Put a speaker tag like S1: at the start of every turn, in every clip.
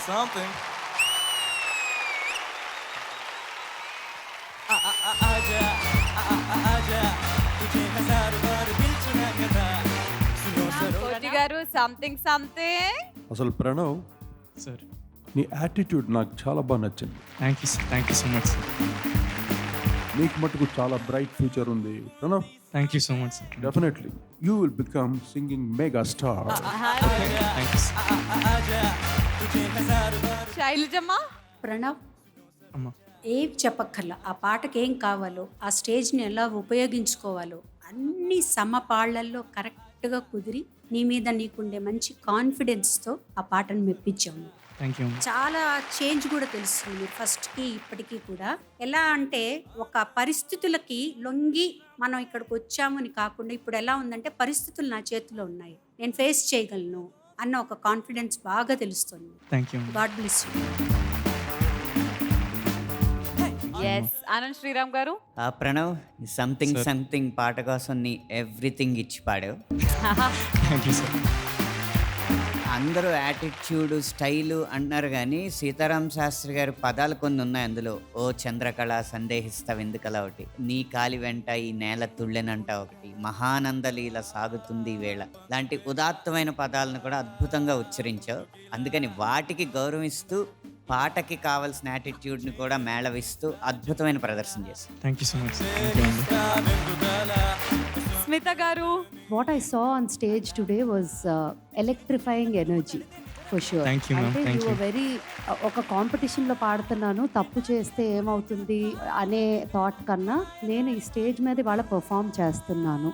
S1: something. आजा आजा तुझे हजार बार दिल चुना कदा सुनो सरो
S2: కోటి గారు సంథింగ్ సంథింగ్.
S3: అసలు ప్రణవ్
S4: సార్
S3: నీ యాటిట్యూడ్ నాకు చాలా బాగా నచ్చింది.
S4: Thank you so much sir.
S3: నీకు మటుకు చాలా బ్రైట్ ఫ్యూచర్ ఉంది Pranav.
S4: Thank you so much sir.
S3: Definitely you will become singing mega star.
S4: Thank you sir.
S1: आजा तुझे हजार बार
S2: శైలజమ్మ
S5: ప్రణవ్
S4: అమ్మా
S5: ఏం చెప్పక్కర్లా, ఆ పాటకి ఏం కావాలో, ఆ స్టేజ్ని ఎలా ఉపయోగించుకోవాలో అన్ని సమపాళ్లల్లో కరెక్ట్గా కుదిరి నీ మీద నీకుండే మంచి కాన్ఫిడెన్స్తో ఆ పాటను మెప్పించాము.
S4: Thank you.
S5: చాలా చేంజ్ కూడా తెలుస్తుంది ఫస్ట్కి ఇప్పటికీ కూడా. ఎలా అంటే ఒక పరిస్థితులకి లొంగి మనం ఇక్కడికి వచ్చామని కాకుండా ఇప్పుడు ఎలా ఉందంటే పరిస్థితులు నా చేతిలో ఉన్నాయి, నేను ఫేస్ చేయగలను అన్న ఒక కాన్ఫిడెన్స్ బాగా తెలుస్తుంది.
S4: Thank you.
S5: God bless you.
S2: S Anand Sriram గారు.
S6: Pranav something
S4: Sir.
S6: సంథింగ్ పాట కోసం నీ ఎవ్రీథింగ్ ఇచ్చి పాడావు.
S4: Thank you sir.
S6: అందరూ యాటిట్యూడ్ స్టైలు అంటున్నారు కానీ సీతారాం శాస్త్రి గారి పదాలు కొన్ని ఉన్నాయి అందులో. ఓ చంద్రకళ సందేహిస్తా వెందుకలా ఒకటి, నీ కాలి వెంట ఈ నేల తుళ్ళెనంట ఒకటి, మహానందలీల సాగుతుంది ఈ వేళ లాంటి ఉదాత్తమైన పదాలను కూడా అద్భుతంగా ఉచ్చరించావు. అందుకని వాటికి గౌరవిస్తూ పాటకి కావాల్సిన యాటిట్యూడ్ని కూడా మేళవిస్తూ అద్భుతమైన ప్రదర్శన చేశావు.
S4: Thank you so much sir. Thank you అండి.
S2: స్మిత గారు.
S7: What I saw on stage today was electrifying energy for sure.
S4: Thank you, ma'am.
S7: అంటే
S4: Thank
S7: you were
S4: you.
S7: very ఒక కాంపిటీషన్లో పాడుతున్నాను, తప్పు చేస్తే ఏమవుతుంది అనే థాట్ కన్నా నేను ఈ స్టేజ్ మీద వాళ్ళ పర్ఫామ్ చేస్తున్నాను,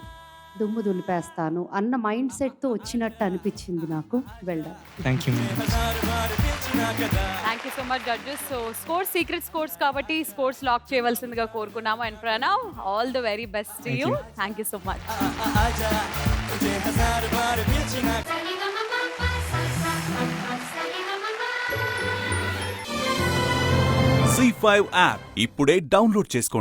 S7: దుమ్ము దులిపేస్తాను అన్న మైండ్ సెట్తో వచ్చినట్టు అనిపించింది నాకు. వెళ్ళాను.
S4: Thank you ma'am.
S1: हजार बार दिल चुना कदा
S2: thank you so much judges. So scores secret scores కాబట్టి స్కోర్స్ లాక్ చేయవలసిందిగా కోరుకున్నాము. And Pranav all the very best to
S4: Thank
S2: you.
S4: you.
S2: Thank you so much.
S1: आजा तुझे हजार बार दिल चुना
S8: C5 యాప్ ఇప్పుడే డౌన్లోడ్ చేసుకోండి.